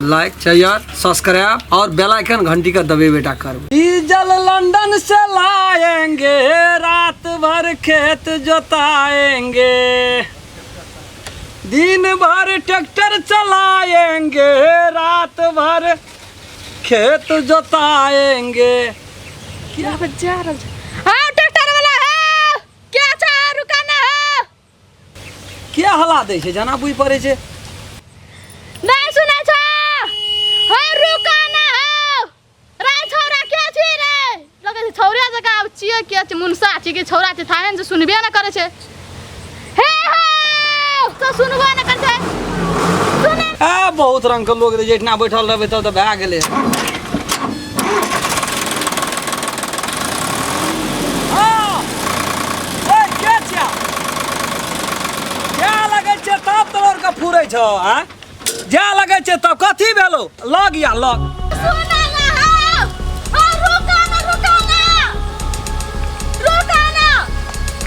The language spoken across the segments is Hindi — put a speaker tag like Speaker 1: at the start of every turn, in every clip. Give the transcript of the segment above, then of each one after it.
Speaker 1: लाइक शेयर सब्सक्राइब और बेल आइकन घंटी का दबे बेटा कर। डीजल लंदन से लाएंगे, रात भर खेत जोताएंगे, दिन भर ट्रैक्टर चलाएंगे, रात भर खेत जोताएंगे।
Speaker 2: क्या बजा रहा है? हाँ ट्रैक्टर वाला है, क्या चाह रुकाना है?
Speaker 1: क्या हला दे छे जाना बुई पड़े छे?
Speaker 2: नहीं सुना छा? हाँ रुकाना है। राय छोरा क्या छी रे? लगे छे छोरिया जका छिए के छ मुनसा छी के छोरा छ थाहन जे सुनबे न करे छे। हे हो तो सुनबो न करे छे। सुने
Speaker 1: आ बहुत रंग के लोग जेठना बैठल रहबे तब त भा गेले। फुरै छ आ जा लगे छ तब कथी भेलो लग या लग
Speaker 2: सुना ना हो रुकाना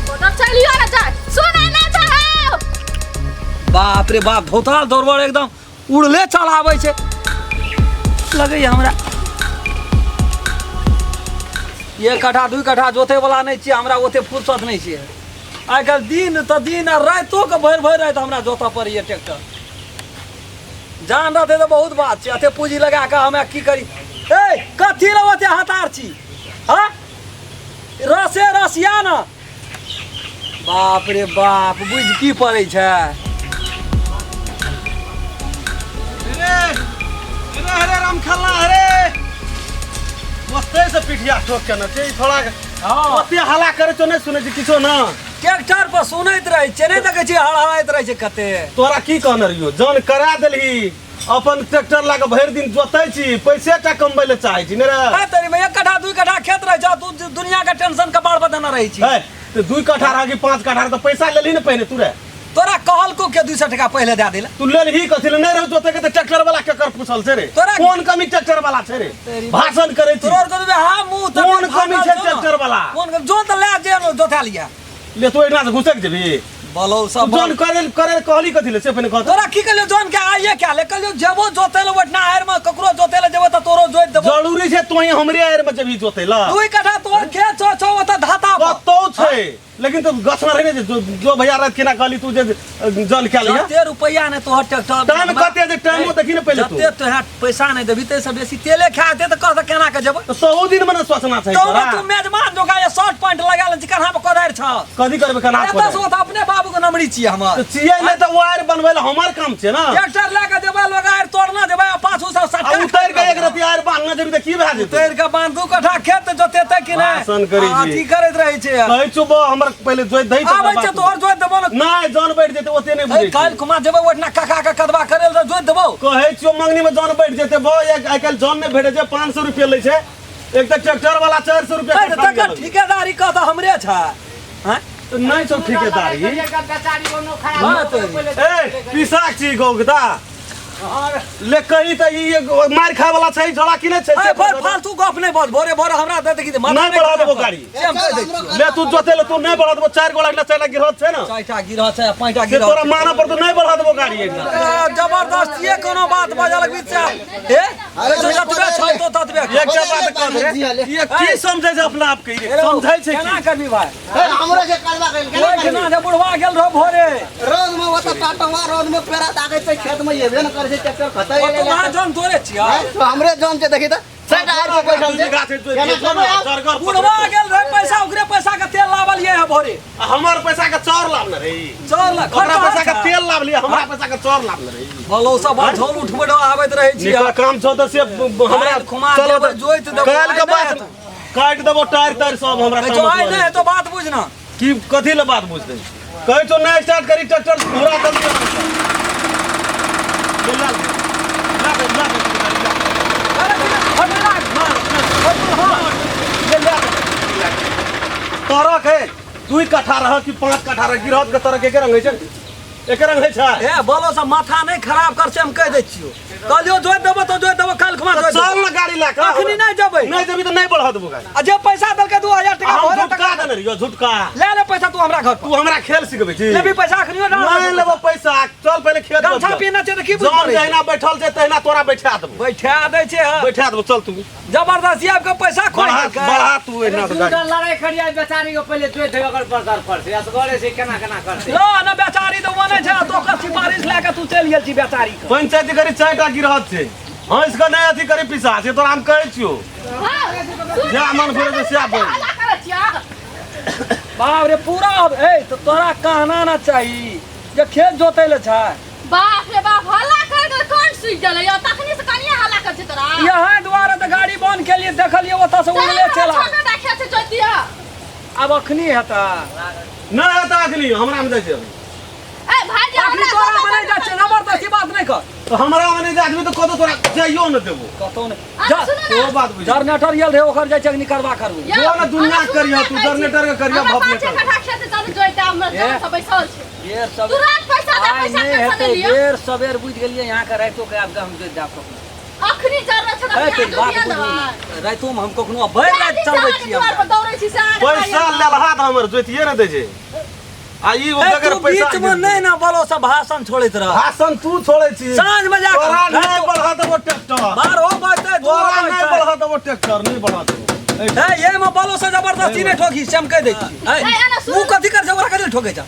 Speaker 2: कोटा चलियो ना जा सुना ना जा।
Speaker 1: बाप रे बाप भौताल दौड़बड़ एकदम उड़ले चलाबै छै लगे हमरा। एक कट्ठा दू कट्ठा जोते वाला नहीं छी हमरा, ओते फुर्सत नहीं छी। आइ काल्हि दिन त दिन आ रातो के भरि रात हमरा जोता पड़ैए ट्रैक्टर। जान रहते तो बहुत बात छै, अते पूंजी लगा के हमे की करी। ए कथी रे ओते हतार छी? हां रसे रसिया न बाप रे बाप बुझ की पड़ै छै।
Speaker 3: अरे राम खल्ला अरे मस्ते से पिठिया ठोक के न छै थोड़ा। हां ओते हला करे तो नहीं सुने छी किछो ना।
Speaker 1: ट्रैक्टर पर सुनैत रहै छै, नहीं देखै छी हड़हड़ाइत रहै छै कते।
Speaker 3: तोरा की कहने रहियो जान करा देलही अपन ट्रैक्टर लाके भरि दिन जोतै छी, पैसे टा कमबै ले चाहै छी ने रे।
Speaker 1: ए तरी में एक कट्ठा दू कट्ठा खेत रह जा, तू दुनिया के टेंशन कपाड़ पर देना रही छी।
Speaker 3: ए तो 2 कट्ठा रह कि 5 कट्ठा तो पैसा लेली न पहले तू रे।
Speaker 1: तोरा कहल को के 200 टका पहले दे देला।
Speaker 3: तू लेलही कथि ले नहीं रह जोते के त ट्रैक्टर वाला केकर पूछल छै रे?
Speaker 1: तोरा
Speaker 3: कौन कमी ट्रैक्टर वाला छै रे? भाषण करे छी
Speaker 1: तोर को हां मुंह त
Speaker 3: कौन कमी छै ट्रैक्टर वाला?
Speaker 1: कौन जो त ले जे जोता लिया
Speaker 3: ले तो एना से घुसक जेबी
Speaker 1: बोलो सब
Speaker 3: जोन करे कहली कथि ले से पहले कह।
Speaker 1: तोरा की कहलियो जोन के आइए क्या ले कहलियो जेबो जोते ले वटना आयर में ककरो जोते ले जेबो त तोरो जोत देबो।
Speaker 3: जरूरी छै तोही हमरे आयर में जेबी जोते ला।
Speaker 1: 2 कट्ठा तोर खेत छ छ ओत धाता
Speaker 3: कतो छै लेकिन तो गछना रहे ने जो भैया रात केना कहली तू जे जल के लिया
Speaker 1: कते रुपया ने तोहर ट्रैक्टर
Speaker 3: टाइम कते जे टाइम देखी ने पहले तू
Speaker 1: जते तोहर पैसा नहीं देबी ते से बेसी तेले खा दे त कह त केना के जेबो।
Speaker 3: तो 100 दिन में सोचना चाहिए
Speaker 1: तो
Speaker 3: तोरा।
Speaker 1: तू मेजबान जोगा 60 पॉइंट लगा ले कन्हा पे कोदार छ
Speaker 3: कथि करबे कना
Speaker 1: एत से त अपने बाबू के नमरी छी हमर।
Speaker 3: तो चिए नहीं तो वायर बनवे ला हमर काम छै ना।
Speaker 1: ट्रैक्टर लेके जेबे लगायर तोड़ना जेबे 560
Speaker 3: उतर के एक रति आयर बांधना जेबी त की भा जेतै?
Speaker 1: उतर के बांध 2 कट्ठा खेत जोतेते कि नहीं
Speaker 3: भाषण करी जी।
Speaker 1: अथी करैत रहै छै
Speaker 3: कहै छु बो हमर पहले जोइ दही
Speaker 1: आबै छै तोहर जोत देबो न।
Speaker 3: नहीं जान बैठ जेते ओते नहीं बुझै
Speaker 1: काल कुमा जेबे ओठना काका के कदवा करे ल जोत देबो।
Speaker 3: कहै छियो मंगनी में जान बैठ जेते बो एक आइ काल जान नहीं भेटे छै 500 रुपया ले छै एक त ट्रैक्टर वाला 400 रुपया के खा गेल।
Speaker 1: ठेकेदारी कह त हमरे छ हैं
Speaker 3: तो नहीं छौ ठेकेदारी ए पिसाक छी गौगदा ले कही त ई मार खाय वाला छै झोला कि नहीं छै?
Speaker 1: ए फालतू गप नहीं बोल भोरे भोरे हमरा दे दे कि
Speaker 3: नहीं बढ़ा देबो गाड़ी ले तू जोते ले तू नहीं बढ़ा देबो 4 गोला ले 4 गिरहत छै ना
Speaker 1: 4टा गिरह छै 5टा
Speaker 3: से
Speaker 1: गिरह
Speaker 3: तोरा माना पर तो नहीं बढ़ा देबो गाड़ी एकदम
Speaker 1: जबरदस्ती कोनो बात बजल बीच से ए अरे जो जतबे छ तो ततबे
Speaker 3: एकटा बात कह रे ये की समझै छै अपना आप के समझै छै
Speaker 1: केना करबी भाई
Speaker 4: हमरे जे करबा गेल
Speaker 1: ओइ केना जे बुढ़वा गेल रहो भोरे
Speaker 4: रोज में ओत टाटवा रोड में पेरा दागे छै खेत में येबे न करे छै ट्रैक्टर खतै
Speaker 1: तो वहां जन तोरे छिया
Speaker 4: तो हमरे जन छै देखि त सेट आर के बैठल छै
Speaker 1: बुढ़वा गेल रहो पैसा ओकरे पैसा के तेल लावलिए है भोरे
Speaker 3: हमर पैसा के चौर लाभ न रे
Speaker 1: 4 लाख
Speaker 3: ओकरा पैसा के तेल लाभ लिया हमरा पैसा के चौर लाभ न रे।
Speaker 1: बोलो सब झोल उठबड़ो आबैत रहै छी
Speaker 3: निकल काम छ त से हमरा
Speaker 1: चलो जोइत देबो
Speaker 3: काल के बात काट देबो टायर तार सब हमरा
Speaker 1: जो आइ नहीं तो बात बुझना
Speaker 3: की कथि ले बात बुझतै कहै तो नहीं स्टार्ट करी ट्रैक्टर घोड़ा जल्दी तरक है 2 कट्ठा रह कि 5 कट्ठा रह गिरहत के तरक एके रंग है छै एके रंग है छै।
Speaker 1: ए बोलो सब माथा नहीं खराब कर से हम कह दे छियो कलियो जोइत देबो तो जोइत देबो काल खुमा जोइत
Speaker 3: चल न गाड़ी ला के
Speaker 1: अखनी नहीं जेबै
Speaker 3: नहीं जेबी तो नहीं बढ़ा देबो गाड़ी
Speaker 1: आ जे पैसा दल के 2000 टका
Speaker 3: हम
Speaker 1: भोरे
Speaker 3: झुटका देने रहियो झुटका
Speaker 1: ले ले पैसा तू हमरा घर
Speaker 3: तू हमरा खेल सिखबै छी
Speaker 1: लेबी पैसा अखनियो ना
Speaker 3: नहीं लेबो पैसा चल पहले खेत
Speaker 1: गमछा पीना चाहिए की
Speaker 3: जौन जहिना बैठल छै तहिना तोरा बैठा देबो
Speaker 1: बैठा दै छै
Speaker 3: बैठा देबो चल तू
Speaker 1: जबरदस्ती आपके पैसा खोई
Speaker 3: बढ़ा तू एना तो गाड़ी
Speaker 5: लड़ाई खड़िया बेचारी को पहले जोइ दे ओकर प्रचार करते असगरे से केना करते
Speaker 1: लो ना बेचारी तो बने छै तो कर सिफारिश लेके तू चल गेल छी बेचारी के
Speaker 3: पंचायती करी 4टा गिरहत छै हां इसका नहीं अथी करी पिसा छै तोरा हम कहै छियो जा मन फेर से सिया बोल
Speaker 1: बाप रे पूरा ए तो तोरा कहना ना चाहिए जे खेत जोतै ले छै
Speaker 2: बाप रे बाप हल्ला कर के कोन सुई गेलै यो तखनी से कनिया हल्ला कर छै तोरा
Speaker 1: यहाँ द्वारा तो गाड़ी बंद के लिए देखलिए ओता से उड़ले चला
Speaker 2: छोटा टा खेत जोत दिया
Speaker 1: अब अखनी हेता
Speaker 3: नहीं हेता अखनी हमरा में जाइ छै
Speaker 2: ए भाई
Speaker 1: अखनी तोरा मने जा छै जबरदस्ती बात नहीं कर
Speaker 3: तो हमरा में नहीं जाबी तो कतो तोरा जाइयो न देबो
Speaker 1: कतो ने
Speaker 3: ओ बात बुझ
Speaker 1: जनरेटर गेल रे ओकर जाय छै निकलवा करबो
Speaker 3: जो न दुनिया करिया तू जनरेटर के करिया भप
Speaker 2: पाछे कटा खेत चालू जोइत हमर सब बैसल छै
Speaker 1: ये सब
Speaker 2: तुरंत पैसा दे
Speaker 1: आज
Speaker 2: पैसा
Speaker 1: नहीं
Speaker 2: कैसे
Speaker 1: हेते
Speaker 2: लियो
Speaker 1: देर सवेर बुझ गेलिए यहाँ का राइतो के आब हम दे जाब
Speaker 2: अखनी जरूरत छै
Speaker 1: ए
Speaker 2: त
Speaker 1: बात बुझ राइतो में हम कखनो भर रात चलबै छी हम
Speaker 2: दौड़ै छी से
Speaker 3: पैसा लेलहा त हमर जोतिए न दै छै आ ई ओ बगैर पैसा
Speaker 1: बीच में नहीं ना बोलो सब भाषण छोड़ैत रह
Speaker 3: भाषण तू छोड़ै छी
Speaker 1: साँझ में जाकर
Speaker 3: तोरा नहीं बढ़ा देबो ट्रैक्टर
Speaker 1: 12 बजते
Speaker 3: तोरा नहीं बढ़ा देबो ट्रैक्टर नहीं बढ़ा देबो
Speaker 1: ए ये में बोलो से जबरदस्ती नहीं ठोकी से हम कह दै छी तू कथि कर छै ओकरा कथि ठोकै छ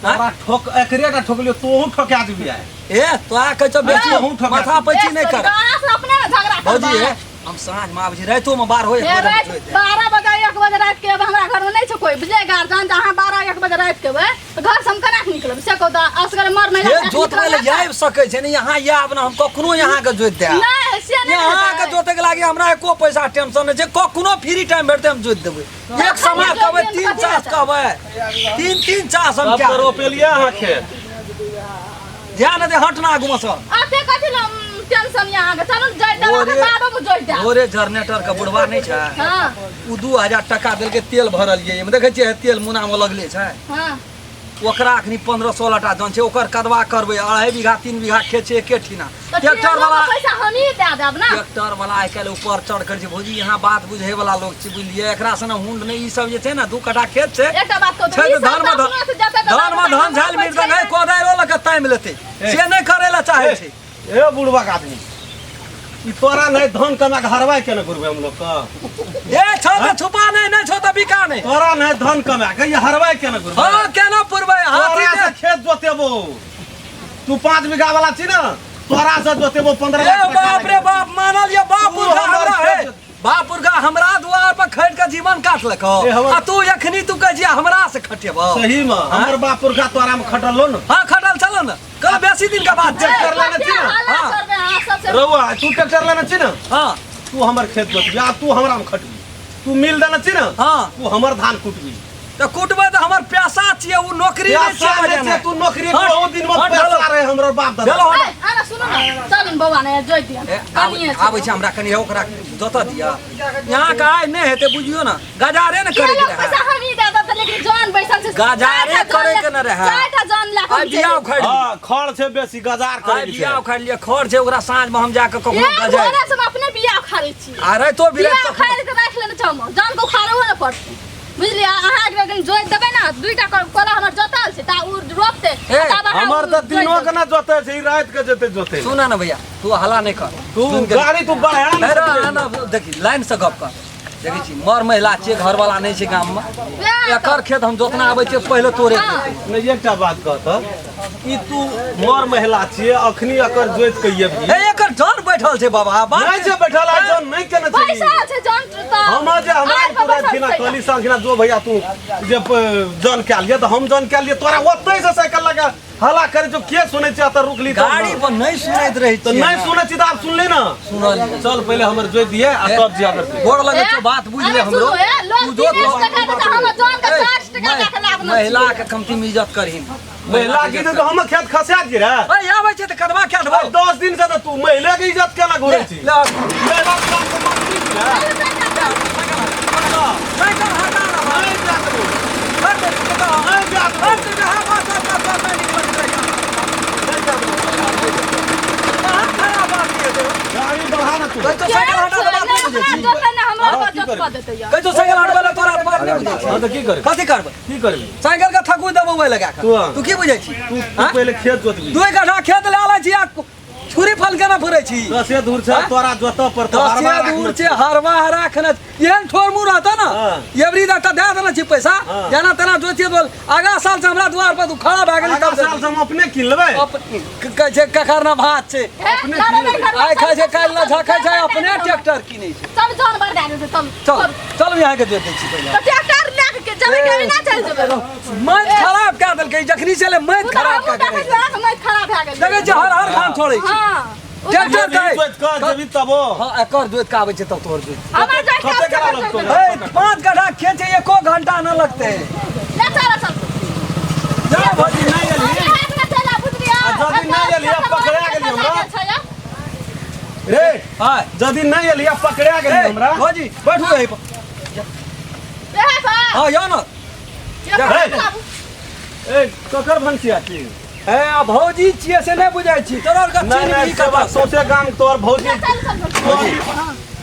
Speaker 3: तोरा ठोक एकरेटा ठोकलियो तोहू ठोका दिबी आइ
Speaker 1: ए तो आ कह छ बेची
Speaker 3: हूं ठोका
Speaker 1: माथा पैची नहीं कर
Speaker 2: अपने में झगड़ा कर
Speaker 1: भौजी ए हम साँझ में आबै छी राइतो में 12 होय
Speaker 2: 12 बजे 1 बजे रात के हमरा घर में नहीं छै कोई बुझले गार्जियन जहां 12 1 बजे रात के तो घर से हम केना निकलब से कहू त असगर मर नहीं
Speaker 1: ये जोतबै ले जाय सकै छै ने यहाँ आब ना हम कखनो यहाँ के जोत दे
Speaker 2: नहीं से नहीं
Speaker 1: यहाँ के जोते के लागी हमरा एको पैसा टेंशन नहीं छै कखनो फ्री टाइम भेटते हम जोत देबै एक समय कहबै 3 चास कहबै 3 चास हम क्या
Speaker 3: रोपेलिया हां खेत
Speaker 1: ध्यान दे हटना आगू में सब
Speaker 2: आते कथि ल टेंशन यहाँ के चलू जाय दे बाबा को जोइ दे
Speaker 1: ओरे जनरेटर के बुढ़वा नहीं छै
Speaker 2: हां
Speaker 1: उ 2000 टका देल के तेल भरलिए में देखै छियै तेल मुना में लगले छै
Speaker 2: हां
Speaker 1: ओकरा अखनी 15-16 टा जन छै ओकर कदवा करबै 2.5 बीघा 3 बीघा खेत छै एके ठिना ट्रैक्टर वाला
Speaker 2: पैसा हमी दे देब ना
Speaker 1: ट्रैक्टर वाला आइ काल्हि ऊपर चढ़ कर छै भौजी यहाँ बात बुझे वाला लोग छै बुझलिए एकरा से ना हुंड नहीं ई सब जे छै ना 2 कट्ठा खेत छै
Speaker 2: एकटा बात कहू
Speaker 1: छै धान में धान झाल मिर्दन है कोदारो लगे टाइम लेते से नहीं करे ला चाहे छै
Speaker 3: ए बुढ़वा का आदमी ई तोरा नहीं धन कमा के हरवाई केना करबे हम लोग का
Speaker 1: ए छो त छुपा नहीं छो त बिका नहीं
Speaker 3: तोरा नहीं धन कमा के ये हरवाई केना करबे
Speaker 1: हां केना पुरबै हाथी
Speaker 3: तोरा से खेत जोतेबो तू 5 बीघा वाला छी ना तोरा से जोतेबो 15
Speaker 1: ए बाप रे बाप मानल ये बापुर का हमरा है बापुर का हमरा द्वार पर खैर के जीवन काटलको आ तू एखनी तू कह जिया हमरा से खटेबो
Speaker 3: सही में हमर बापुर का तोरा में खटलो न
Speaker 1: हां खटल चलो न कल बेसी दिन का बात छै
Speaker 3: ट्रैक्टर लेने छी ना
Speaker 2: हां
Speaker 3: रउआ तू ट्रैक्टर लेने छी ना
Speaker 1: हां
Speaker 3: तू हमर खेत जोतबी आ तू हमरा में खटबी तू मिल देने छी ना
Speaker 1: हां
Speaker 3: तू हमर धान कुटबी
Speaker 1: तो कुटबै त हमर पैसा छियै उ नौकरी नहीं छै
Speaker 3: तू नौकरी बहुत दिन में पैसा रहे हमर बाप दादा
Speaker 1: चलो
Speaker 2: आना सुनो ना चलू बाबा ने जोइ दिया
Speaker 1: आबै छै हमरा कनी ओकरा जोत दिया यहाँ का आइ नहीं हेते बुझियो ना गजारे न करे के
Speaker 2: पैसा हमी दे दे लेकिन जान बैसल छै
Speaker 1: गजारे करे के न रहे
Speaker 2: चारटा जान ला
Speaker 1: आ बिया उखाड़
Speaker 3: हां खड़ छै बेसी गजार
Speaker 1: आ
Speaker 3: करे
Speaker 1: बिया उखाड़ लिए खड़ छै ओकरा साँझ में हम जाके कखनो गजारे
Speaker 2: घोड़ा से अपने बिया उखाड़ै छी
Speaker 1: अरे तो बिरे
Speaker 2: बिया उखाड़ के राख लेने छम जान को उखाड़ो न पड़तै बुझलिए अहाँ एक जोइ देबै ना 2टा कोला हमर जोतल छै ता उ रोपते
Speaker 3: हमर त दिनो के ना जोते छै रात के जेते जोते
Speaker 1: सुना ना भैया तू हल्ला नहीं कर
Speaker 3: तू गाड़ी तू बढ़ा
Speaker 1: ना देखी लाइन से गप कर देखै छी मर महिला छियै घर वाला नहीं छै गाम में एकर खेत हम जोतना आबै छै पहले तोरे
Speaker 3: नहीं एकटा बात कहत ई तू मर महिला छियै अखनी एकर जोइत कहिए भी
Speaker 1: ए एकर जान बैठल छै बाबा
Speaker 3: नहीं छै बैठल आ जन नहीं केने छै
Speaker 2: पैसा छै जान त
Speaker 3: हम जे हमरा पूरा दिना कली संखना जो भैया तू जे जन के लिए तो हम जन के लिए तोरा ओतै से साइकिल लगा हला करे जो के सुनै छै त रुकली
Speaker 1: गाड़ी पर नहीं सुनैत रही
Speaker 3: तो नहीं सुनै छी त आप सुन ले ना
Speaker 1: सुनल
Speaker 3: चल पहले हमर जोइत दिए आ तब जिया करते
Speaker 1: गोड़ लगे छै बात बुझ ले हमरो
Speaker 2: लोग 30 टका देता हम जान के 60 टका देख ले अपना
Speaker 1: महिला के कमती में इज्जत करही
Speaker 3: महिला की तो हम खेत खसा गिरा
Speaker 1: ए आबै छै त कदवा क्या देबो
Speaker 3: 10 दिन से तो तू महिला की इज्जत केना घुरै छी
Speaker 1: ले
Speaker 3: महिला के काम तो मानती छी ना
Speaker 1: साइकिल हटा ना भाई
Speaker 3: नहीं जात रो
Speaker 1: हट के
Speaker 3: नहीं जात रो
Speaker 1: हट के हा बात नहीं निकल रही
Speaker 3: नहीं जात रो
Speaker 1: खराब बात ये दे
Speaker 3: गाड़ी बढ़ा ना तू
Speaker 1: तो साइकिल हटा दे बात नहीं बुझे
Speaker 2: जोत ना हमरा जोत कर देतै
Speaker 1: कह तो साइकिल हटबा तोरा जानकारी नहीं बुझै छी
Speaker 3: हाँ तो की करे
Speaker 1: कथी करबै
Speaker 3: की करबी
Speaker 1: साइकिल के थकू दबबै लगा के
Speaker 3: तू
Speaker 1: तू की बुझै छी
Speaker 3: तू
Speaker 1: हाँ?
Speaker 3: पहले खेत जोतबी
Speaker 1: 2 कट्ठा खेत ले आला छी आ छुरी फल केना फुरै छी
Speaker 3: दसे दूर से
Speaker 1: हाँ?
Speaker 3: तोरा जोतो पर तो
Speaker 1: दसे दूर से हरवा राखने एहन ठोर मुंह रहता ना
Speaker 3: हाँ।
Speaker 1: एवरी दा दे देना छी पैसा
Speaker 3: हाँ।
Speaker 1: जेना तेना जोतिए बोल आगा साल से हमरा द्वार पर तू खड़ा भए गेली
Speaker 3: अगला
Speaker 1: तब
Speaker 3: साल से हम अपने किन लेबै
Speaker 1: कहै छै कखरना भात छै आइ खाइ छै काल्हि ना झखै छै अपने ट्रैक्टर किनै छै
Speaker 2: सब जानवर दे देते सब
Speaker 1: चल चल यहाँ के जोते छी पहिले
Speaker 2: तो ट्रैक्टर लेके के जमीन के ना चल जेबै
Speaker 1: मन खराब कए देलकै जखनी चले मन खराब कए देलकै
Speaker 2: मैं खराब भए गेल
Speaker 1: देखै छै हर काम छोड़ै छै
Speaker 2: हां
Speaker 1: ट्रैक्टर कहै
Speaker 3: जोत कर देबी तबो
Speaker 1: हां एकर जोत के आबै छै तब तोहर जोत
Speaker 2: हमरा जाय
Speaker 3: कते करा लगतौ?
Speaker 1: ए 5 कट्ठा खेत छै 1 घंटा न लगतै
Speaker 2: ले चल
Speaker 3: जा भजी नहीं एली जदी नहीं एली पकड़ा गेली हमरा रे
Speaker 1: हां
Speaker 3: जदी नहीं एली पकड़ा गेली हमरा
Speaker 1: भौजी बैठू यहीं पर हां या न
Speaker 3: ए ककर भंसिया छी
Speaker 1: ए भौजी छियै से नहि बुझाइ छी तोरा का
Speaker 3: नहीं नहीं सब सोचे गांव तोर भौजी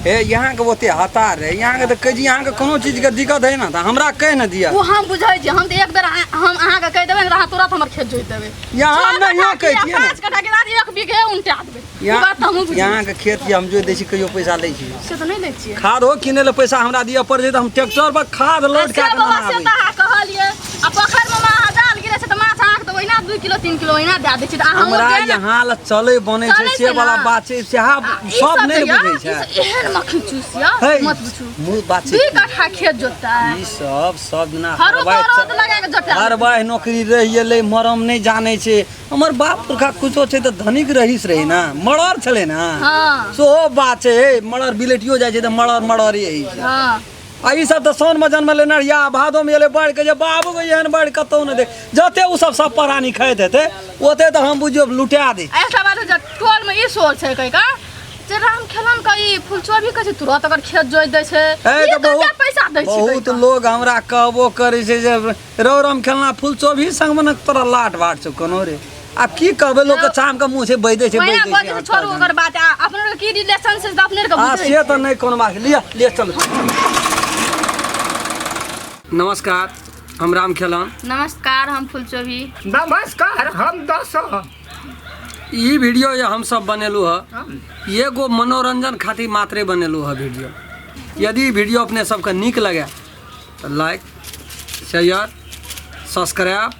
Speaker 1: ए यहाँ के ओते हतार है यहाँ के तो कह जी यहाँ के कोनो चीज के दिक्कत है ना तो हमरा कह न दिया
Speaker 2: वो हम बुझै छी हम त एक बेर हम अहाँ के कह देबै न अहाँ तुरंत हमर खेत जोइत देबै
Speaker 1: यहाँ नहीं यहाँ कह छियै ना
Speaker 2: 5 कट्ठा के बाद 1 बीघे उनटा देबै ई बात त हम बुझै
Speaker 1: यहाँ के खेत के हम जो दै छी कहियो पैसा लै छी
Speaker 2: से त नहीं लै छियै
Speaker 1: खाद हो किने ले पैसा हमरा दिया पड़ जाए तो हम ट्रैक्टर पर खाद लोड
Speaker 2: से
Speaker 1: कए के
Speaker 2: बाबा
Speaker 1: ना
Speaker 2: से
Speaker 1: आबै
Speaker 2: त अहाँ कहलियै आ पोखर में माछ जाल गिरे छै त माछ अहाँ के त ओहिना 2 किलो 3 किलो ओहिना दए दै छी त अहाँ
Speaker 1: हमरा यहाँ ल चले बने छै
Speaker 2: चलै
Speaker 1: से
Speaker 2: छै
Speaker 1: वाला
Speaker 2: ना।
Speaker 1: बात छै से सब नहीं बुझै छै
Speaker 2: एहन मक्खी चूसिया
Speaker 1: है,
Speaker 2: मत बुझू
Speaker 1: मुँह बात
Speaker 2: 2
Speaker 1: छै
Speaker 2: कट्ठा खेत जोतता है
Speaker 1: ई सब दिना
Speaker 2: हरो रोड लगा के जोता
Speaker 1: हर बार नौकरी रही एलै मरम नहीं जाने छै हमर बाप पुरखा कुछो छै त धनिक रहीस रही ना मड़र छले ना
Speaker 2: हां
Speaker 1: सेहो बात छै हे मड़र बिलेटियो जाइ छै त मड़र यही छै
Speaker 2: हां
Speaker 1: आ ई सब त साउन में जन्म लेना या भादो में एले बढ़ के जे बाबू के एहन बढ़ कतौ न देख जते उ सब परानी खाइत हेतै ओते त हम बुझियो लुटा दे
Speaker 2: ऐसा बात है जब टोल में ई सोच है कई का जे राम खेलन का ई फुलचोभी के तुरंत अगर खेत जोइ दै छै
Speaker 1: ए
Speaker 2: ई
Speaker 1: त
Speaker 2: कते पैसा दै छै
Speaker 1: बहुत लोग हमरा कहबो करे छै जे रौरम खेलना फूल चोभी संग में तोरा लाट बाट छौ कोनो रे अब की कहबे लोग के चाम के मुंह से बह दे छै बह
Speaker 2: मैंने
Speaker 1: दे
Speaker 2: बोल
Speaker 1: छै
Speaker 2: छोड़ू ओकर बात अपने के की रिलेशन से अपने के
Speaker 1: हां
Speaker 2: बुझै
Speaker 1: से त नहीं कोनो बात लिया ले चल नमस्कार हम राम खेलन
Speaker 2: नमस्कार हम फुलचोभी
Speaker 5: नमस्कार हम दस
Speaker 1: ई वीडियो ये हम सब बनेलू है एगो मनोरंजन खातिर मात्रे बनेलू है वीडियो यदि वीडियो अपने सबके नीक लगे तो लाइक शेयर सब्सक्राइब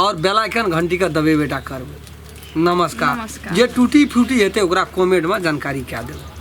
Speaker 1: और बेल आइकन घंटी का दबे बेटा करबे नमस्कार
Speaker 2: नमस्कार।
Speaker 1: जे टूटी फूटी हेते ओकरा कमेंट में जानकारी क्या देबे।